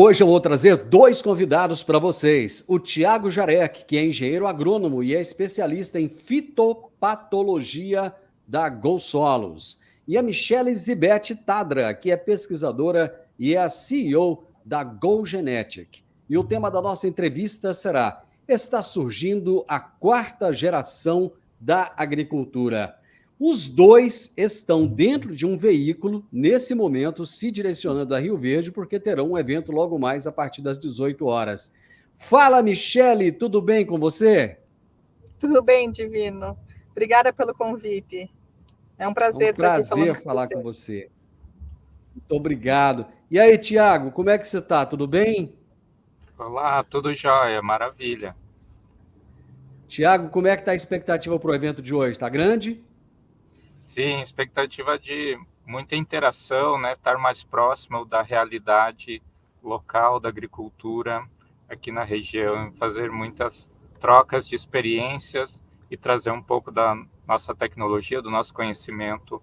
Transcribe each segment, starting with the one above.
Hoje eu vou trazer dois convidados para vocês. O Tiago Jarec, que é engenheiro agrônomo e é especialista em fitopatologia da GoSolos. E a Michele Zibete Tadra, que é pesquisadora e é a CEO da GoGenetic. E o tema da nossa entrevista será: está surgindo a quarta geração da agricultura. Os dois estão dentro de um veículo, nesse momento, se direcionando a Rio Verde, porque terão um evento logo mais a partir das 18 horas. Fala, Michele, tudo bem com você? Tudo bem, Divino. Obrigada pelo convite. É um É um prazer estar aqui prazer falando com falar com você. você. Muito obrigado. E aí, Tiago, como é que você está? Tudo bem? Olá, tudo jóia, maravilha. Tiago, como é que está a expectativa para o evento de hoje? Está grande? Sim, expectativa de muita interação, né? Estar mais próximo da realidade local da agricultura aqui na região, fazer muitas trocas de experiências e trazer um pouco da nossa tecnologia, do nosso conhecimento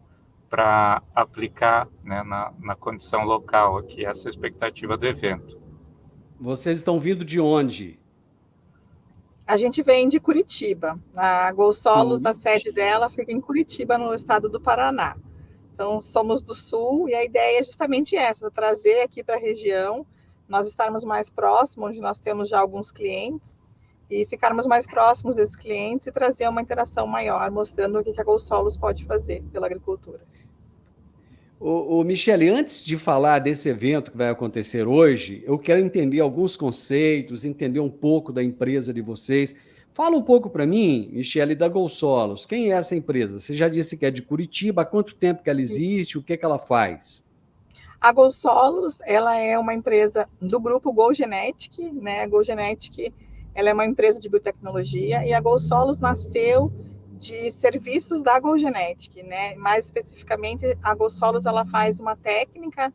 para aplicar, né, na condição local aqui, essa é a expectativa do evento. Vocês estão vindo de onde? A gente vem de Curitiba. A GoSolos, a sede Curitiba. dela fica em Curitiba, no estado do Paraná. Então, somos do Sul e a ideia é justamente essa, trazer aqui para a região, nós estarmos mais próximos, onde nós temos já alguns clientes, e ficarmos mais próximos desses clientes e trazer uma interação maior, mostrando o que a GoSolos pode fazer pela agricultura. Michele, antes de falar desse evento que vai acontecer hoje, eu quero entender alguns conceitos, entender um pouco da empresa de vocês. Fala um pouco para mim, Michele, da GoSolos. Quem é essa empresa? Você já disse que é de Curitiba. Há quanto tempo que ela existe? O que que ela faz? A GoSolos, ela é uma empresa do grupo GoGenetic, né? A GoGenetic, ela é uma empresa de biotecnologia e a GoSolos nasceu de serviços da GoGenetic, né? Mais especificamente, a GoSolos ela faz uma técnica,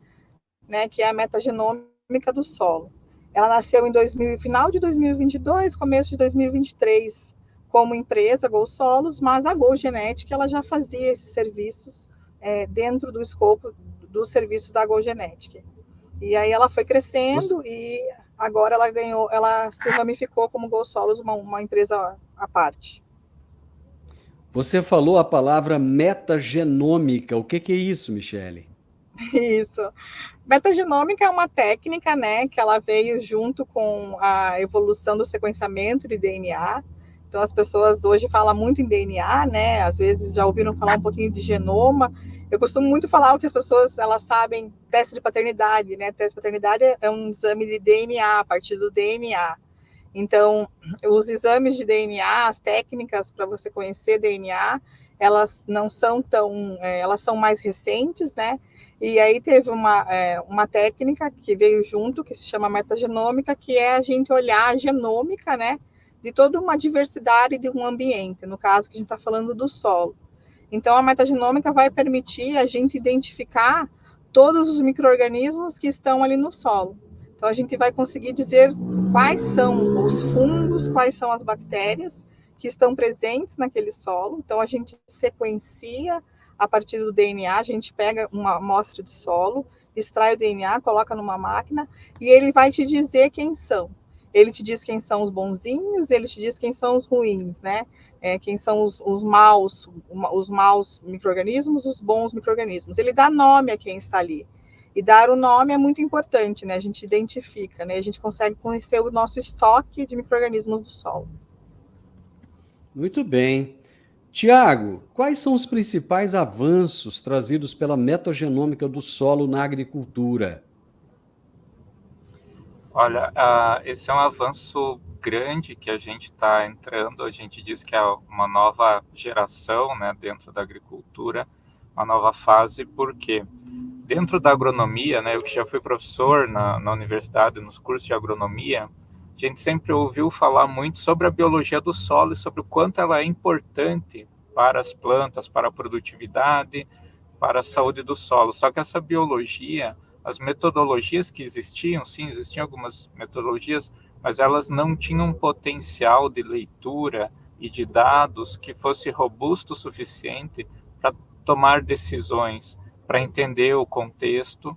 né, que é a metagenômica do solo. Ela nasceu em final de 2022, começo de 2023, como empresa GoSolos, mas a GoGenetic ela já fazia esses serviços dentro do escopo dos serviços da GoGenetic. E aí ela foi crescendo e agora ela se ramificou como GoSolos, uma empresa à parte. Você falou a palavra metagenômica. O que que é isso, Michele? Isso. Metagenômica é uma técnica, né, que ela veio junto com a evolução do sequenciamento de DNA. Então, as pessoas hoje falam muito em DNA, né, às vezes já ouviram falar um pouquinho de genoma. Eu costumo muito falar o que as pessoas, elas sabem, teste de paternidade, né, teste de paternidade é um exame de DNA, a partir do DNA. Então, os exames de DNA, as técnicas para você conhecer DNA, elas não são tão, elas são mais recentes, né, e aí teve uma técnica que veio junto, que se chama metagenômica, que é a gente olhar a genômica, né, de toda uma diversidade de um ambiente, no caso que a gente está falando do solo. Então, a metagenômica vai permitir a gente identificar todos os micro-organismos que estão ali no solo. Então, a gente vai conseguir dizer quais são os fungos, quais são as bactérias que estão presentes naquele solo. Então, a gente sequencia a partir do DNA, a gente pega uma amostra de solo, extrai o DNA, coloca numa máquina e ele vai te dizer quem são. Ele te diz quem são os bonzinhos, ele te diz quem são os ruins, né? Quem são os maus micro-organismos, os bons micro-organismos. Ele dá nome a quem está ali. E dar o nome é muito importante, né? A gente identifica, né? A gente consegue conhecer o nosso estoque de micro-organismos do solo. Muito bem. Tiago, quais são os principais avanços trazidos pela metagenômica do solo na agricultura? Olha, esse é um avanço grande que a gente está entrando. A gente diz que é uma nova geração, né, dentro da agricultura, uma nova fase, porque dentro da agronomia, né, eu que já fui professor na universidade, nos cursos de agronomia, a gente sempre ouviu falar muito sobre a biologia do solo e sobre o quanto ela é importante para as plantas, para a produtividade, para a saúde do solo. Só que essa biologia, as metodologias que existiam, sim, existiam algumas metodologias, mas elas não tinham um potencial de leitura e de dados que fosse robusto o suficiente para tomar decisões, para entender o contexto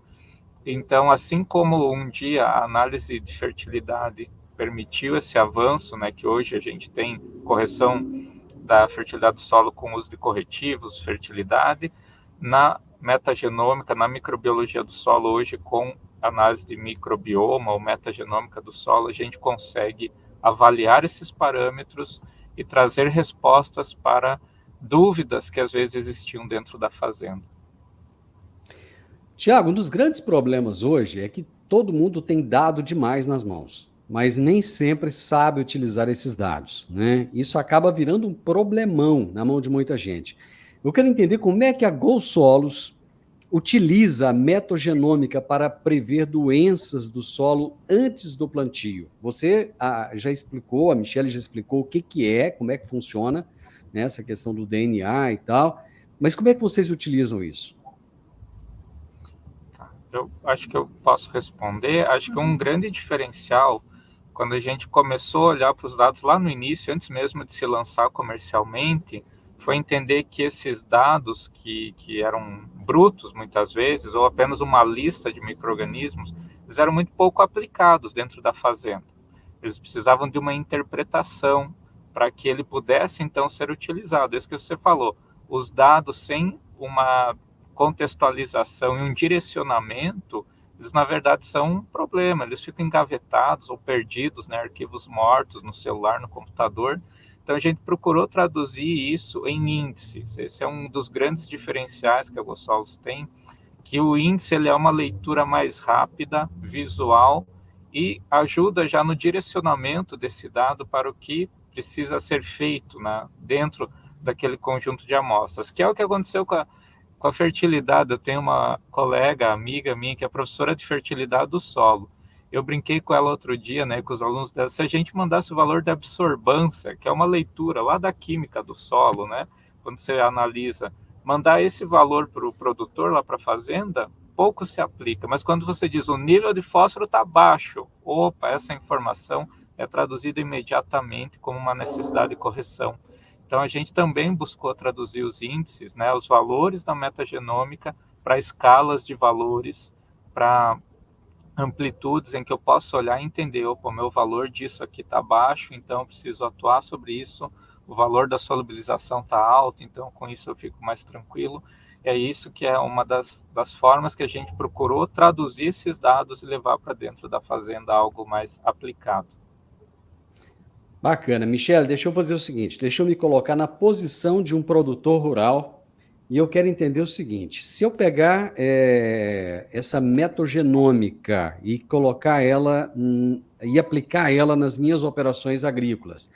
Então, assim como um dia a análise de fertilidade permitiu esse avanço, né, que hoje a gente tem correção da fertilidade do solo com uso de corretivos, fertilidade, na metagenômica, na microbiologia do solo, hoje com análise de microbioma ou metagenômica do solo, a gente consegue avaliar esses parâmetros e trazer respostas para dúvidas que às vezes existiam dentro da fazenda. Tiago, um dos grandes problemas hoje é que todo mundo tem dado demais nas mãos, mas nem sempre sabe utilizar esses dados, né? Isso acaba virando um problemão na mão de muita gente. Eu quero entender como é que a GoSolos utiliza a metagenômica para prever doenças do solo antes do plantio. Você já explicou, a Michelle já explicou o que é, como é que funciona, né, essa questão do DNA e tal, mas como é que vocês utilizam isso? Eu acho que eu posso responder. Acho que um grande diferencial, quando a gente começou a olhar para os dados lá no início, antes mesmo de se lançar comercialmente, foi entender que esses dados que eram brutos muitas vezes, ou apenas uma lista de micro-organismos, eles eram muito pouco aplicados dentro da fazenda. Eles precisavam de uma interpretação para que ele pudesse então ser utilizado. Isso que você falou, os dados sem uma contextualização e um direcionamento, eles na verdade são um problema, eles ficam engavetados ou perdidos, né, arquivos mortos no celular, no computador. Então a gente procurou traduzir isso em índices. Esse é um dos grandes diferenciais que a GoSolos tem, que o índice ele é uma leitura mais rápida, visual, e ajuda já no direcionamento desse dado para o que precisa ser feito, né, dentro daquele conjunto de amostras, que é o que aconteceu com a fertilidade. Eu tenho uma colega, amiga minha, que é professora de fertilidade do solo. Eu brinquei com ela outro dia, né, com os alunos dela, se a gente mandasse o valor da absorbância, que é uma leitura lá da química do solo, né, quando você analisa, mandar esse valor para o produtor, lá para a fazenda, pouco se aplica. Mas quando você diz o nível de fósforo está baixo, opa, essa informação é traduzida imediatamente como uma necessidade de correção. Então, a gente também buscou traduzir os índices, né, os valores da metagenômica para escalas de valores, para amplitudes em que eu posso olhar e entender, opa, o meu valor disso aqui está baixo, então eu preciso atuar sobre isso, o valor da solubilização está alto, então com isso eu fico mais tranquilo. É isso que é uma das formas que a gente procurou traduzir esses dados e levar para dentro da fazenda algo mais aplicado. Bacana. Michele, deixa eu fazer o seguinte, deixa eu me colocar na posição de um produtor rural e eu quero entender o seguinte, se eu pegar essa metagenômica e colocar ela e aplicar ela nas minhas operações agrícolas,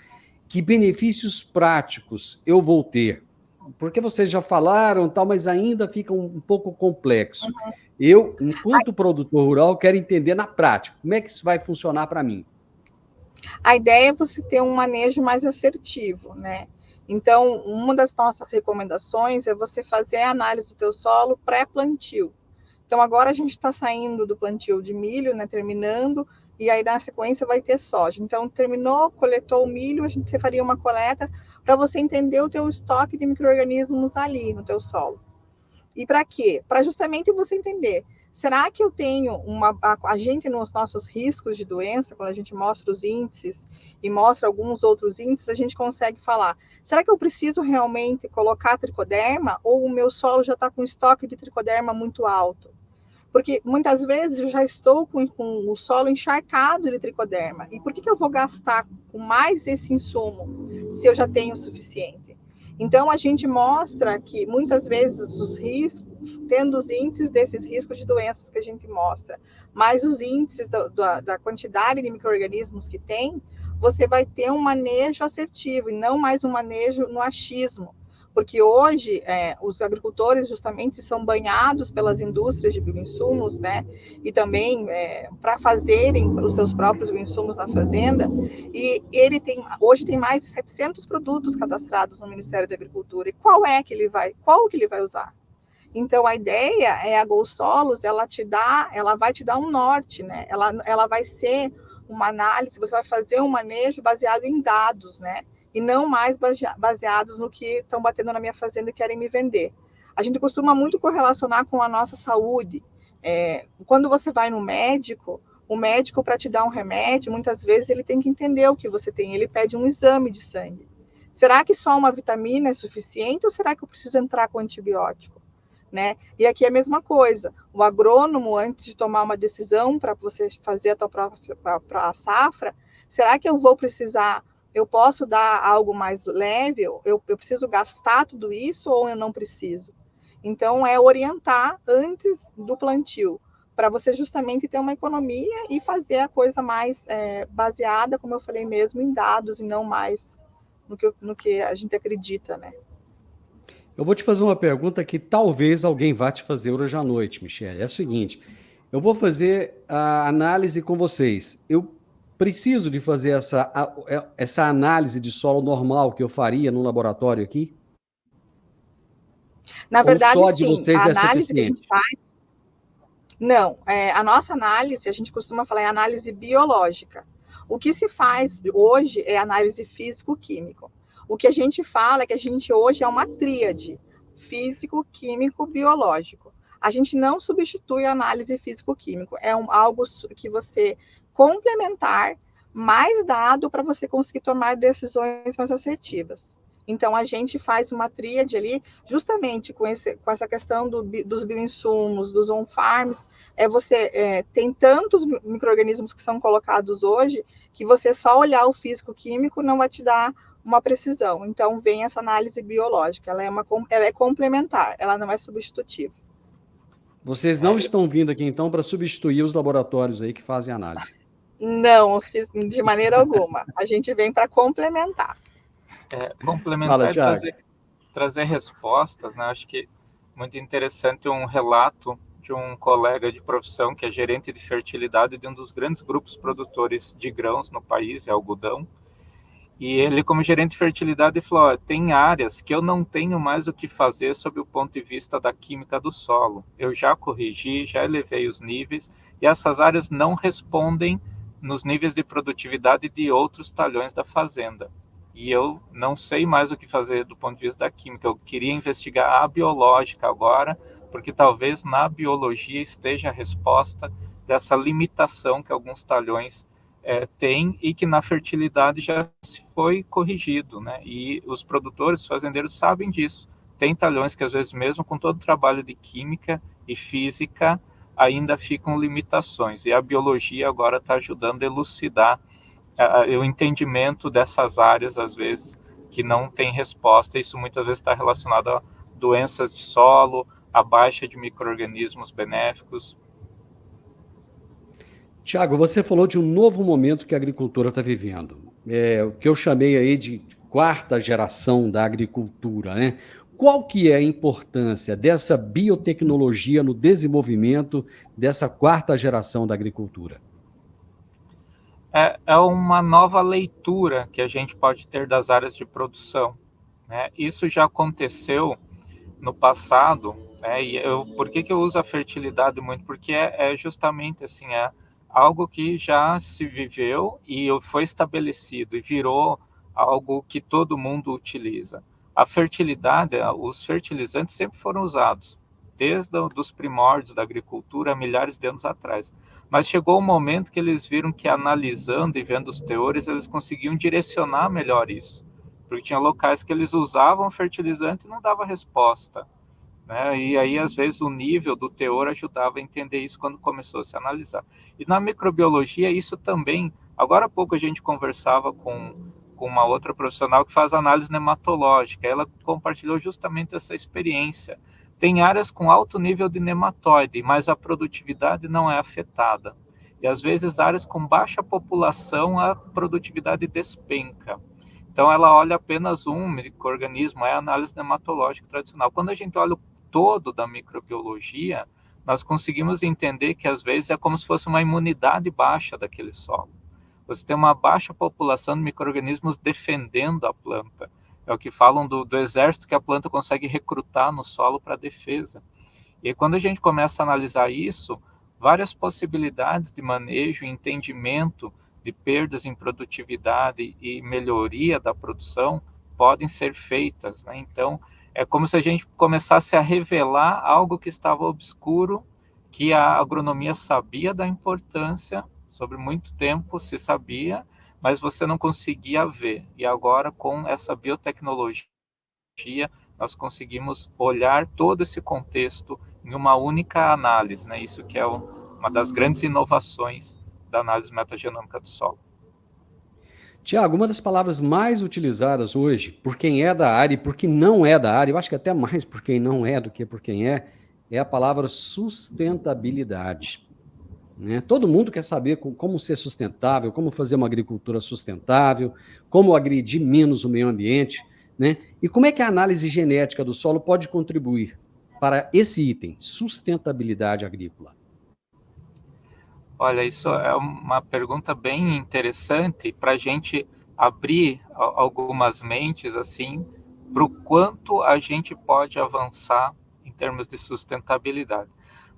que benefícios práticos eu vou ter? Porque vocês já falaram, tal, mas ainda fica um pouco complexo. Eu, enquanto produtor rural, quero entender na prática, como é que isso vai funcionar para mim? A ideia é você ter um manejo mais assertivo, né? Então, uma das nossas recomendações é você fazer a análise do teu solo pré-plantio. Então, agora a gente está saindo do plantio de milho, né? Terminando, e aí na sequência vai ter soja. Então, terminou, coletou o milho, você faria uma coleta para você entender o teu estoque de micro-organismos ali no teu solo. E para quê? Para justamente você entender, será que eu tenho a gente nos nossos riscos de doença, quando a gente mostra os índices e mostra alguns outros índices, a gente consegue falar, será que eu preciso realmente colocar tricoderma ou o meu solo já está com estoque de tricoderma muito alto? Porque muitas vezes eu já estou com o solo encharcado de tricoderma. E por que eu vou gastar com mais esse insumo se eu já tenho o suficiente? Então, a gente mostra que muitas vezes os riscos, tendo os índices desses riscos de doenças que a gente mostra, mais os índices da quantidade de micro-organismos que tem, você vai ter um manejo assertivo e não mais um manejo no achismo. Porque hoje os agricultores justamente são banhados pelas indústrias de bioinsumos, né? E também para fazerem os seus próprios bioinsumos na fazenda. E hoje tem mais de 700 produtos cadastrados no Ministério da Agricultura. E qual que ele vai usar? Então a ideia é a GoSolos, ela vai te dar um norte, né? Ela vai ser uma análise, você vai fazer um manejo baseado em dados, né? E não mais baseados no que estão batendo na minha fazenda e querem me vender. A gente costuma muito correlacionar com a nossa saúde. Quando você vai no médico, o médico, para te dar um remédio, muitas vezes ele tem que entender o que você tem, ele pede um exame de sangue. Será que só uma vitamina é suficiente ou será que eu preciso entrar com antibiótico? Né? E aqui é a mesma coisa. O agrônomo, antes de tomar uma decisão para você fazer a tua própria safra, será que eu vou precisar, eu posso dar algo mais leve? Eu preciso gastar tudo isso ou eu não preciso? Então, é orientar antes do plantio, para você justamente ter uma economia e fazer a coisa mais baseada, como eu falei mesmo, em dados e não mais no que a gente acredita, né? Eu vou te fazer uma pergunta que talvez alguém vá te fazer hoje à noite, Michele. É o seguinte, eu vou fazer a análise com vocês. Eu preciso de fazer essa análise de solo normal que eu faria no laboratório aqui? Na Ou verdade, só de sim, vocês a é análise que a suficiente? gente faz. Não, a nossa análise, a gente costuma falar, é análise biológica. O que se faz hoje é análise físico-químico. O que a gente fala é que a gente hoje é uma tríade: físico, químico, biológico. A gente não substitui a análise físico-químico, algo que você complementar, mais dado para você conseguir tomar decisões mais assertivas. Então, a gente faz uma tríade ali, justamente com essa questão dos bioinsumos, dos on-farms. Tem tantos micro-organismos que são colocados hoje, que você só olhar o físico-químico não vai te dar uma precisão. Então, vem essa análise biológica, ela é complementar, ela não é substitutiva. Vocês não estão vindo aqui, então, para substituir os laboratórios aí que fazem análise? Não, de maneira alguma. A gente vem para complementar. Complementar e trazer respostas, né? Acho que muito interessante um relato de um colega de profissão que é gerente de fertilidade de um dos grandes grupos produtores de grãos no país, é algodão. E ele, como gerente de fertilidade, falou: tem áreas que eu não tenho mais o que fazer sob o ponto de vista da química do solo. Eu já corrigi, já elevei os níveis, e essas áreas não respondem nos níveis de produtividade de outros talhões da fazenda. E eu não sei mais o que fazer do ponto de vista da química. Eu queria investigar a biológica agora, porque talvez na biologia esteja a resposta dessa limitação que alguns talhões têm e que na fertilidade já se foi corrigido, né? E os produtores, fazendeiros sabem disso. Tem talhões que às vezes mesmo com todo o trabalho de química e física ainda ficam limitações. E a biologia agora está ajudando a elucidar o entendimento dessas áreas, às vezes, que não tem resposta. Isso muitas vezes está relacionado a doenças de solo, a baixa de micro-organismos benéficos. Tiago, você falou de um novo momento que a agricultura está vivendo. O que eu chamei aí de quarta geração da agricultura, né? Qual que é a importância dessa biotecnologia no desenvolvimento dessa quarta geração da agricultura? É uma nova leitura que a gente pode ter das áreas de produção, né? Isso já aconteceu no passado, né? E por que eu uso a fertilidade muito? Porque é justamente assim, algo que já se viveu e foi estabelecido e virou algo que todo mundo utiliza. A fertilidade, os fertilizantes sempre foram usados, desde os primórdios da agricultura, há milhares de anos atrás. Mas chegou um momento que eles viram que, analisando e vendo os teores, eles conseguiam direcionar melhor isso. Porque tinha locais que eles usavam fertilizante e não dava resposta, né? E aí, às vezes, o nível do teor ajudava a entender isso quando começou a se analisar. E na microbiologia, isso também... Agora há pouco a gente conversava com uma outra profissional que faz análise nematológica. Ela compartilhou justamente essa experiência. Tem áreas com alto nível de nematóide, mas a produtividade não é afetada. E, às vezes, áreas com baixa população, a produtividade despenca. Então, ela olha apenas um micro-organismo, é a análise nematológica tradicional. Quando a gente olha o todo da microbiologia, nós conseguimos entender que, às vezes, é como se fosse uma imunidade baixa daquele solo. Você tem uma baixa população de micro-organismos defendendo a planta. É o que falam do exército que a planta consegue recrutar no solo para defesa. E quando a gente começa a analisar isso, várias possibilidades de manejo e entendimento de perdas em produtividade e melhoria da produção podem ser feitas, né? Então, é como se a gente começasse a revelar algo que estava obscuro, que a agronomia sabia da importância, sobre muito tempo se sabia, mas você não conseguia ver. E agora, com essa biotecnologia, nós conseguimos olhar todo esse contexto em uma única análise, né? Isso que é uma das grandes inovações da análise metagenômica do solo. Tiago, uma das palavras mais utilizadas hoje por quem é da área e por quem não é da área, eu acho que até mais por quem não é do que por quem é a palavra sustentabilidade. Né? Todo mundo quer saber como ser sustentável, como fazer uma agricultura sustentável, como agredir menos o meio ambiente, né? E como é que a análise genética do solo pode contribuir para esse item, sustentabilidade agrícola? Olha, isso é uma pergunta bem interessante para a gente abrir algumas mentes assim para o quanto a gente pode avançar em termos de sustentabilidade.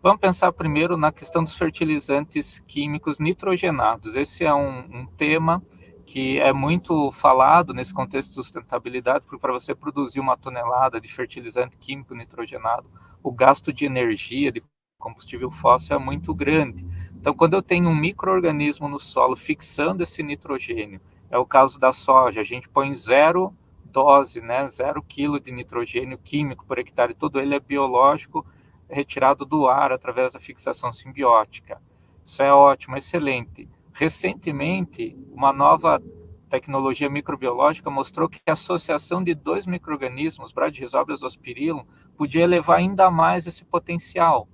Vamos pensar primeiro na questão dos fertilizantes químicos nitrogenados. Esse é um tema que é muito falado nesse contexto de sustentabilidade, porque para você produzir 1 tonelada de fertilizante químico nitrogenado, o gasto de energia, de combustível fóssil é muito grande. Então, quando eu tenho um micro-organismo no solo fixando esse nitrogênio, é o caso da soja, a gente põe 0 dose, né, 0 quilo de nitrogênio químico por hectare, todo ele é biológico, retirado do ar através da fixação simbiótica. Isso é ótimo, excelente. Recentemente, uma nova tecnologia microbiológica mostrou que a associação de 2 micro-organismos, Bradyrhizobia e Azospirillum, podia elevar ainda mais esse potencial.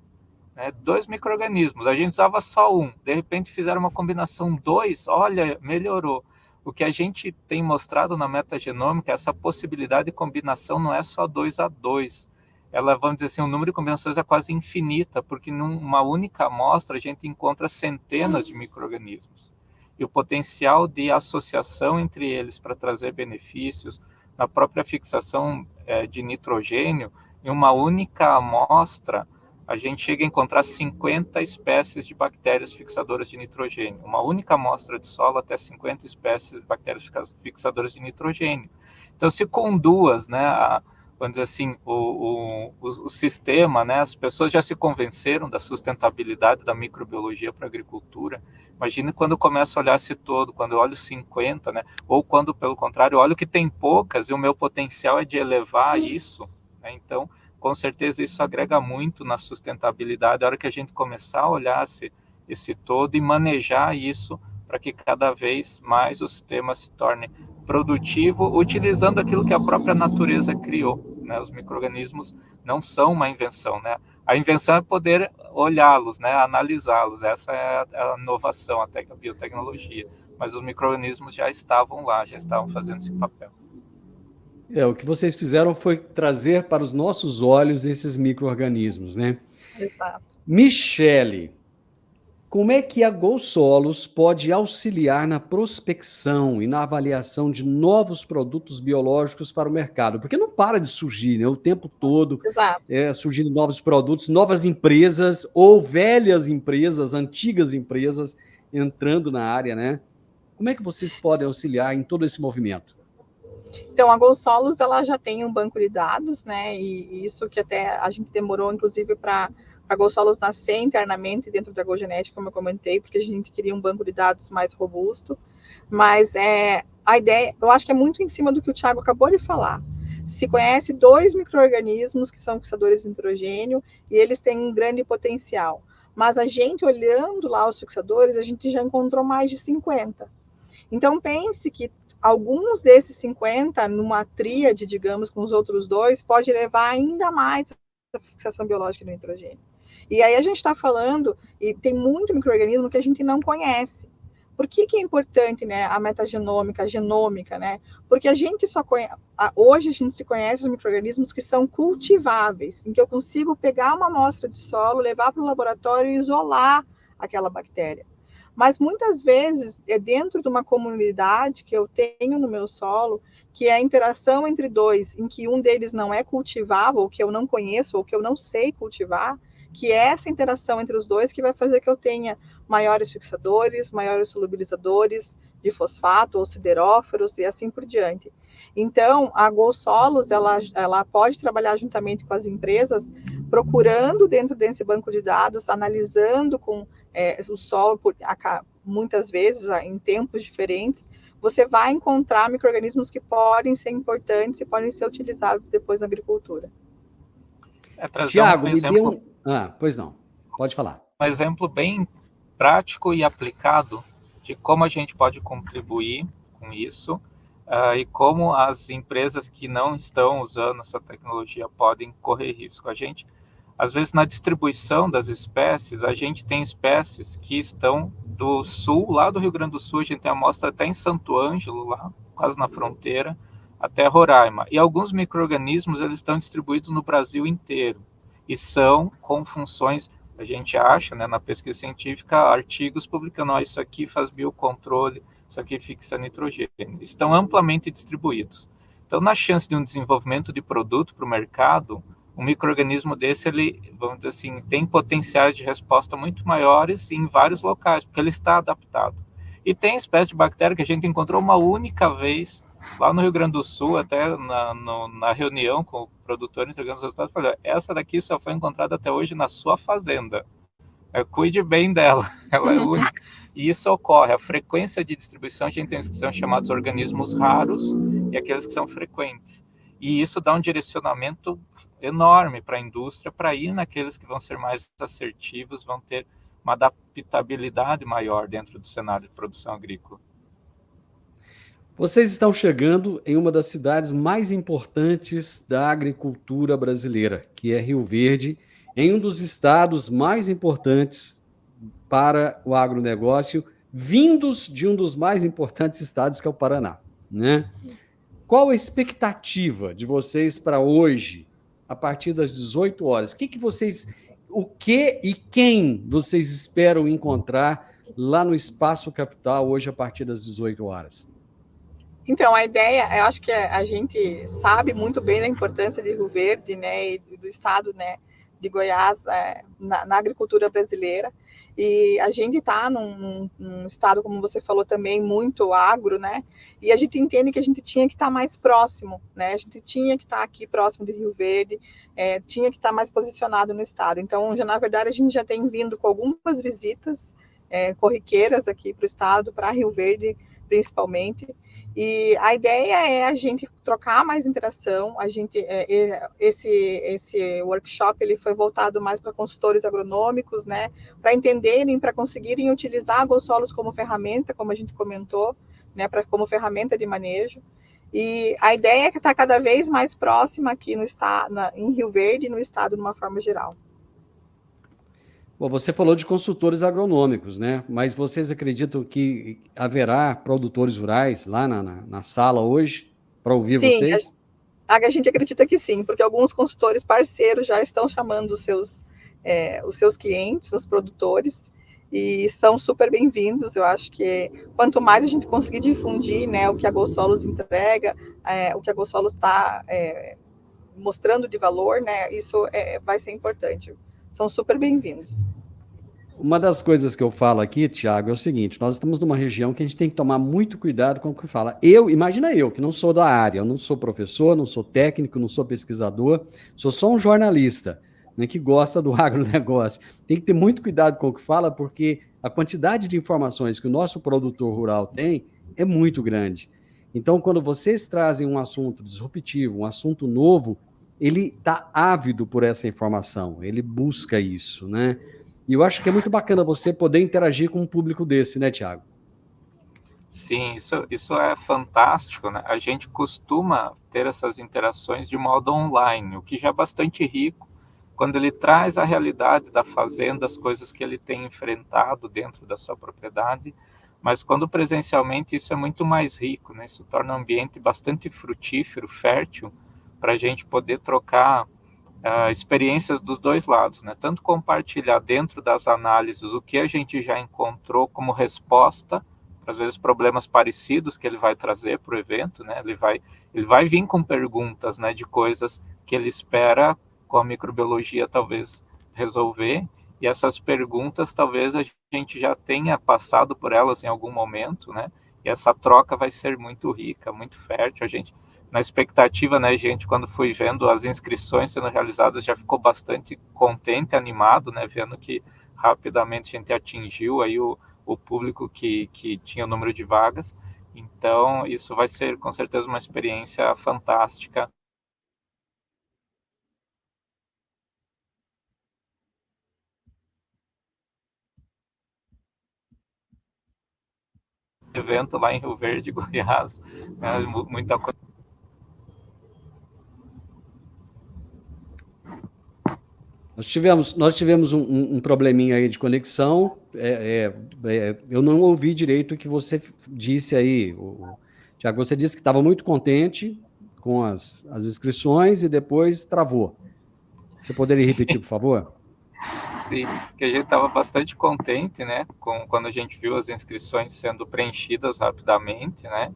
2 micro-organismos, a gente usava só um, de repente fizeram uma combinação 2, olha, melhorou. O que a gente tem mostrado na metagenômica, essa possibilidade de combinação não é só 2 a 2, ela, vamos dizer assim, o número de combinações é quase infinita, porque numa única amostra a gente encontra centenas de micro-organismos. E o potencial de associação entre eles para trazer benefícios na própria fixação de nitrogênio, em uma única amostra, a gente chega a encontrar 50 espécies de bactérias fixadoras de nitrogênio. Uma única amostra de solo, até 50 espécies de bactérias fixadoras de nitrogênio. Então, se com duas, né, vamos dizer assim, o sistema, né, as pessoas já se convenceram da sustentabilidade da microbiologia para a agricultura. Imagina quando eu começo a olhar esse todo, quando eu olho 50, né, ou quando, pelo contrário, eu olho que tem poucas e o meu potencial é de elevar isso, né, então, com certeza isso agrega muito na sustentabilidade, a hora que a gente começar a olhar esse todo e manejar isso para que cada vez mais o sistema se torne produtivo, utilizando aquilo que a própria natureza criou. Né? Os micro-organismos não são uma invenção, né? A invenção é poder olhá-los, né? Analisá-los, essa é a inovação, a biotecnologia. Mas os micro-organismos já estavam lá, já estavam fazendo esse papel. O que vocês fizeram foi trazer para os nossos olhos esses micro-organismos, né? Exato. Michele, como é que a GoSolos pode auxiliar na prospecção e na avaliação de novos produtos biológicos para o mercado? Porque não para de surgir, né? O tempo todo, surgindo novos produtos, novas empresas ou velhas empresas, antigas empresas entrando na área, né? Como é que vocês podem auxiliar em todo esse movimento? Então, a GoSolos, ela já tem um banco de dados, né? E isso que até a gente demorou, inclusive, para a GoSolos nascer internamente dentro da GoGenetic, como eu comentei, porque a gente queria um banco de dados mais robusto. Mas a ideia, eu acho que é muito em cima do que o Thiago acabou de falar. Se conhece 2 micro-organismos que são fixadores de nitrogênio e eles têm um grande potencial. Mas a gente, olhando lá os fixadores, a gente já encontrou mais de 50. Então, pense que alguns desses 50, numa tríade, digamos, com os outros 2, pode levar ainda mais a fixação biológica do nitrogênio. E aí a gente está falando, e tem muito micro-organismo que a gente não conhece. Por que é importante, né, a metagenômica, a genômica, né? Porque a gente só conhece, hoje a gente se conhece os micro-organismos que são cultiváveis, em que eu consigo pegar uma amostra de solo, levar para o laboratório e isolar aquela bactéria. Mas muitas vezes é dentro de uma comunidade que eu tenho no meu solo, que é a interação entre 2, em que um deles não é cultivável, ou que eu não conheço, ou que eu não sei cultivar, que é essa interação entre os 2 que vai fazer que eu tenha maiores fixadores, maiores solubilizadores de fosfato ou sideróforos e assim por diante. Então, a GoSolos, ela pode trabalhar juntamente com as empresas procurando dentro desse banco de dados, analisando com o solo, muitas vezes, em tempos diferentes, você vai encontrar micro-organismos que podem ser importantes e podem ser utilizados depois na agricultura. Tiago, me dê um... pois não, pode falar. Um exemplo bem prático e aplicado de como a gente pode contribuir com isso e como as empresas que não estão usando essa tecnologia podem correr risco. A gente, às vezes, na distribuição das espécies, a gente tem espécies que estão do sul, lá do Rio Grande do Sul, a gente tem amostra até em Santo Ângelo, lá, quase na fronteira, até Roraima. E alguns micro-organismos, eles estão distribuídos no Brasil inteiro e são com funções, a gente acha, né, na pesquisa científica, artigos publicando, isso aqui faz biocontrole, isso aqui fixa nitrogênio. Estão amplamente distribuídos. Então, na chance de um desenvolvimento de produto para o mercado, um micro-organismo desse, ele, vamos dizer assim, tem potenciais de resposta muito maiores em vários locais, porque ele está adaptado. E tem espécie de bactéria que a gente encontrou uma única vez, lá no Rio Grande do Sul, até na reunião com o produtor entregando os resultados, falou, essa daqui só foi encontrada até hoje na sua fazenda. Cuide bem dela, ela é única. E isso ocorre, a frequência de distribuição, a gente tem os que são chamados organismos raros e aqueles que são frequentes. E isso dá um direcionamento enorme para a indústria, para ir naqueles que vão ser mais assertivos, vão ter uma adaptabilidade maior dentro do cenário de produção agrícola. Vocês estão chegando em uma das cidades mais importantes da agricultura brasileira, que é Rio Verde, em um dos estados mais importantes para o agronegócio, vindos de um dos mais importantes estados, que é o Paraná, né? Qual a expectativa de vocês para hoje, a partir das 18 horas? O que e quem vocês esperam encontrar lá no Espaço Capital hoje, a partir das 18 horas? Então, a ideia, eu acho que a gente sabe muito bem da importância de Rio Verde, né, e do estado, né, de Goiás, na agricultura brasileira, e a gente está num estado, como você falou também, muito agro, né, e a gente entende que a gente tinha que estar mais próximo, né, a gente tinha que estar aqui próximo de Rio Verde, tinha que estar mais posicionado no estado. Então, na verdade, a gente já tem vindo com algumas visitas corriqueiras aqui para o estado, para Rio Verde, principalmente. E a ideia é a gente trocar mais interação. Esse workshop ele foi voltado mais para consultores agronômicos, né, para entenderem, para conseguirem utilizar a GoSolos como ferramenta, como a gente comentou, né, como ferramenta de manejo. E a ideia é que está cada vez mais próxima aqui no estado, em Rio Verde e no estado de uma forma geral. Bom, você falou de consultores agronômicos, né? Mas vocês acreditam que haverá produtores rurais lá na sala hoje para ouvir vocês? Sim, a gente acredita que sim, porque alguns consultores parceiros já estão chamando os seus clientes, os produtores, e são super bem-vindos. Eu acho que quanto mais a gente conseguir difundir, né, o que a GoSolos entrega, o que a GoSolos está mostrando de valor, né, isso vai ser importante. São super bem-vindos. Uma das coisas que eu falo aqui, Tiago, é o seguinte: nós estamos numa região que a gente tem que tomar muito cuidado com o que fala. Imagina eu, que não sou da área, eu não sou professor, não sou técnico, não sou pesquisador, sou só um jornalista, né, que gosta do agronegócio. Tem que ter muito cuidado com o que fala, porque a quantidade de informações que o nosso produtor rural tem é muito grande. Então, quando vocês trazem um assunto disruptivo, um assunto novo, ele está ávido por essa informação, ele busca isso, né? E eu acho que é muito bacana você poder interagir com um público desse, né, Tiago? Sim, isso é fantástico, né? A gente costuma ter essas interações de modo online, o que já é bastante rico, quando ele traz a realidade da fazenda, as coisas que ele tem enfrentado dentro da sua propriedade, mas quando presencialmente isso é muito mais rico, né? Isso torna um ambiente bastante frutífero, fértil, para a gente poder trocar experiências dos dois lados, né? Tanto compartilhar dentro das análises o que a gente já encontrou como resposta, às vezes problemas parecidos que ele vai trazer para o evento, né? Ele vai vir com perguntas, né, de coisas que ele espera com a microbiologia talvez resolver, e essas perguntas talvez a gente já tenha passado por elas em algum momento, né? E essa troca vai ser muito rica, muito fértil. A na expectativa, né, gente, quando fui vendo as inscrições sendo realizadas, já ficou bastante contente, animado, né, vendo que rapidamente a gente atingiu aí o público que tinha o número de vagas. Então, isso vai ser, com certeza, uma experiência fantástica. Evento lá em Rio Verde, Goiás, né, muita coisa. Nós tivemos um probleminha aí de conexão. Eu não ouvi direito o que você disse aí. Tiago, você disse que estava muito contente com as inscrições e depois travou. Você poderia repetir, por favor? Sim, que a gente estava bastante contente, né, quando a gente viu as inscrições sendo preenchidas rapidamente, né.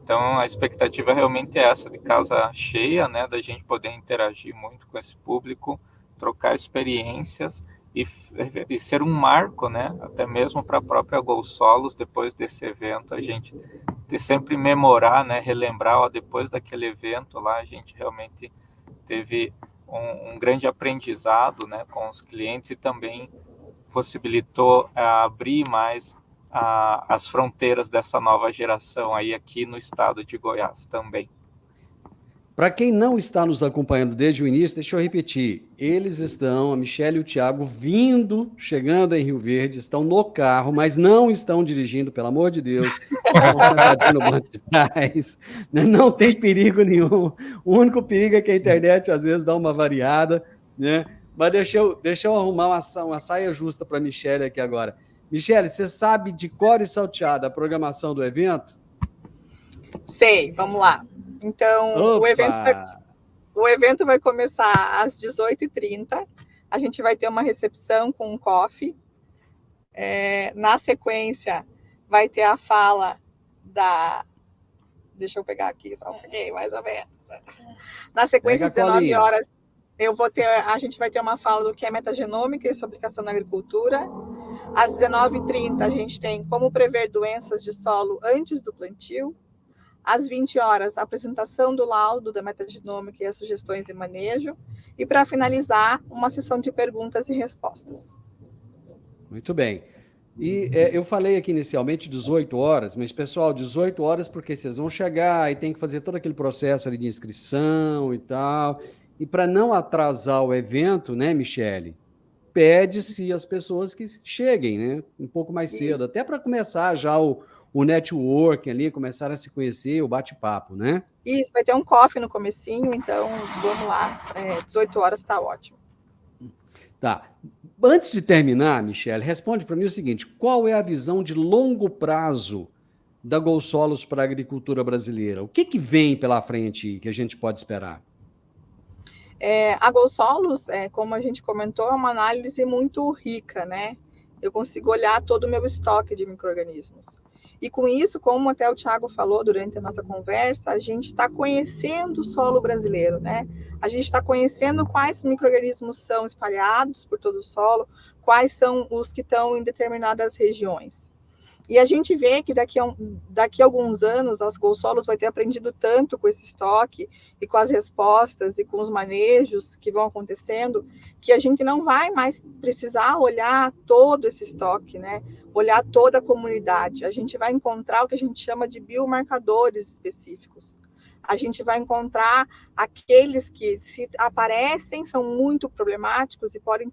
Então, a expectativa realmente é essa, de casa cheia, né, da gente poder interagir muito com esse público, trocar experiências e ser um marco, né, até mesmo para a própria Gol Solos, depois desse evento, a gente ter sempre memorar, né, relembrar, ó, depois daquele evento lá, a gente realmente teve um grande aprendizado, né, com os clientes e também possibilitou abrir mais as fronteiras dessa nova geração aí aqui no estado de Goiás também. Para quem não está nos acompanhando desde o início, deixa eu repetir. Eles estão, a Michelle e o Thiago, chegando em Rio Verde, estão no carro, mas não estão dirigindo, pelo amor de Deus. Estão sentadinhos no banco de trás. Não tem perigo nenhum. O único perigo é que a internet, às vezes, dá uma variada, né? Mas deixa eu arrumar uma saia justa para a Michelle aqui agora. Michelle, você sabe de cor e salteado a programação do evento? Sei, vamos lá. Então, o evento vai começar às 18h30. A gente vai ter uma recepção com um coffee. Na sequência, vai ter a fala da... Deixa eu pegar aqui, só um pouquinho, mais ou menos. Na sequência, 19 horas, a gente vai ter uma fala do que é metagenômica e sua aplicação na agricultura. Às 19h30, a gente tem como prever doenças de solo antes do plantio. Às 20 horas, a apresentação do laudo da metagenômica e as sugestões de manejo. E, para finalizar, uma sessão de perguntas e respostas. Muito bem. E eu falei aqui inicialmente 18 horas, mas, pessoal, 18 horas porque vocês vão chegar e tem que fazer todo aquele processo ali de inscrição e tal. E para não atrasar o evento, né, Michele, pede-se as pessoas que cheguem, né, um pouco mais cedo, até para começar já o networking ali, começar a se conhecer, o bate-papo, né? Isso, vai ter um coffee no comecinho, então vamos lá, 18 horas está ótimo. Tá. Antes de terminar, Michele, responde para mim o seguinte: qual é a visão de longo prazo da Gol Solos para a agricultura brasileira? O que vem pela frente que a gente pode esperar? A Gol Solos, como a gente comentou, é uma análise muito rica, né? Eu consigo olhar todo o meu estoque de micro-organismos. E com isso, como até o Thiago falou durante a nossa conversa, a gente está conhecendo o solo brasileiro, né? A gente está conhecendo quais micro-organismos são espalhados por todo o solo, quais são os que estão em determinadas regiões. E a gente vê que daqui a alguns anos, as Gol Solos vai ter aprendido tanto com esse estoque e com as respostas e com os manejos que vão acontecendo, que a gente não vai mais precisar olhar todo esse estoque, né? Olhar toda a comunidade. A gente vai encontrar o que a gente chama de biomarcadores específicos. A gente vai encontrar aqueles que, se aparecem, são muito problemáticos e podem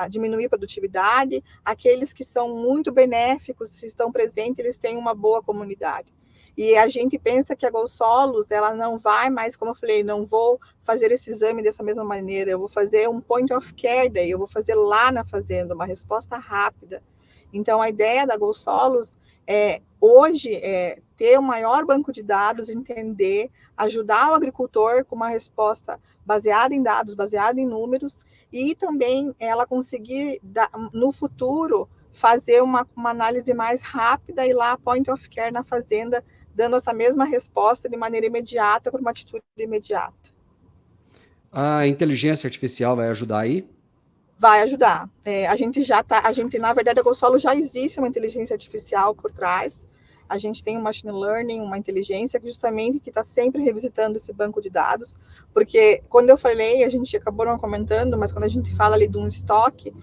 diminuir a produtividade, aqueles que são muito benéficos, se estão presentes, eles têm uma boa comunidade. E a gente pensa que a Gol Solos, ela não vai mais, como eu falei, não vou fazer esse exame dessa mesma maneira, eu vou fazer um point of care, daí eu vou fazer lá na fazenda, uma resposta rápida. Então, a ideia da Gol Solos hoje ter um maior banco de dados, entender, ajudar o agricultor com uma resposta baseada em dados, baseada em números, e também ela conseguir, no futuro, fazer uma análise mais rápida e lá, point of care na fazenda, dando essa mesma resposta de maneira imediata, por uma atitude imediata. A inteligência artificial vai ajudar aí? Vai ajudar. Na verdade, a Gol Solos já existe uma inteligência artificial por trás. a gente tem um machine learning, uma inteligência que justamente que está sempre revisitando esse banco de dados, porque quando eu falei, a gente acabou não comentando, mas quando a gente fala ali de um estoque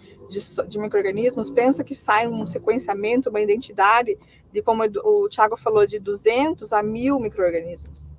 de micro-organismos, pensa que sai um sequenciamento, uma identidade de, como o Thiago falou, de 200 a 1.000 micro-organismos.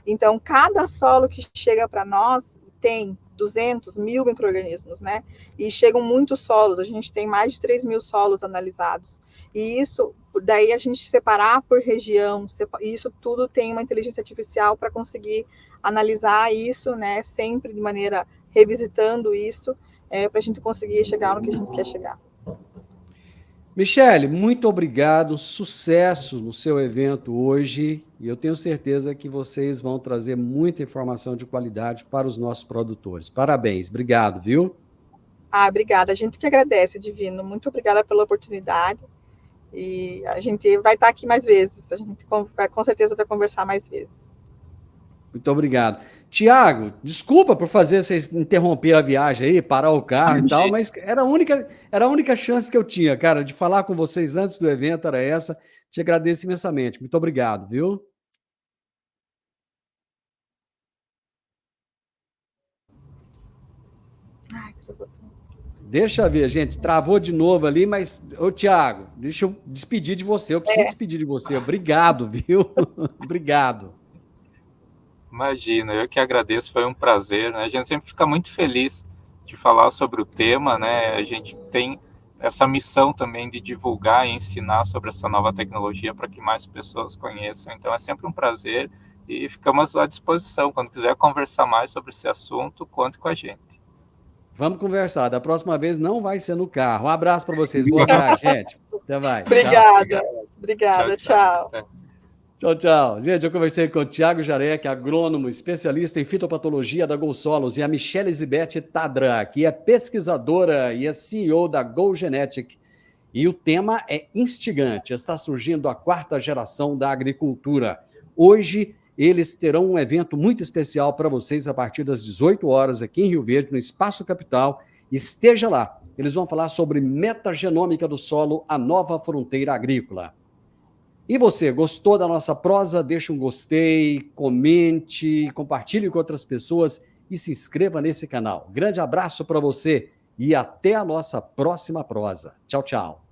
Então, cada solo que chega para nós tem 200, 1.000 micro-organismos, né? E chegam muitos solos, a gente tem mais de 3.000 solos analisados. E isso, daí a gente separar por região, isso tudo tem uma inteligência artificial para conseguir analisar isso, né? Sempre de maneira revisitando isso, para a gente conseguir chegar no que a gente quer chegar. Michele, muito obrigado, sucesso no seu evento hoje, e eu tenho certeza que vocês vão trazer muita informação de qualidade para os nossos produtores. Parabéns, obrigado, viu? Obrigada, a gente que agradece, Divino, muito obrigada pela oportunidade, e a gente vai estar aqui mais vezes, a gente com certeza vai conversar mais vezes. Muito obrigado. Tiago, desculpa por fazer vocês interromper a viagem aí, parar o carro e tal, mas era a única chance que eu tinha, cara, de falar com vocês antes do evento, era essa. Te agradeço imensamente. Muito obrigado, viu? Deixa eu ver, gente. Travou de novo ali, mas, ô, Tiago, deixa eu despedir de você. Eu preciso despedir de você. Obrigado, viu? Obrigado. Imagina, eu que agradeço, foi um prazer, né? A gente sempre fica muito feliz de falar sobre o tema, né? A gente tem essa missão também de divulgar e ensinar sobre essa nova tecnologia para que mais pessoas conheçam. Então é sempre um prazer e ficamos à disposição. Quando quiser conversar mais sobre esse assunto, conte com a gente. Vamos conversar. Da próxima vez não vai ser no carro. Um abraço para vocês. Boa tarde, gente. Até mais. Obrigada. Tchau. Tchau, tchau. Gente, eu conversei com o Thiago Jarec, agrônomo, especialista em fitopatologia da GoSolos, e a Michele Zibete Tadra, que é pesquisadora e é CEO da GoGenetic. E o tema é instigante. Está surgindo a 4ª geração da agricultura. Hoje, eles terão um evento muito especial para vocês a partir das 18 horas aqui em Rio Verde, no Espaço Capital. Esteja lá. Eles vão falar sobre metagenômica do solo, a nova fronteira agrícola. E você, gostou da nossa prosa? Deixa um gostei, comente, compartilhe com outras pessoas e se inscreva nesse canal. Grande abraço para você e até a nossa próxima prosa. Tchau, tchau.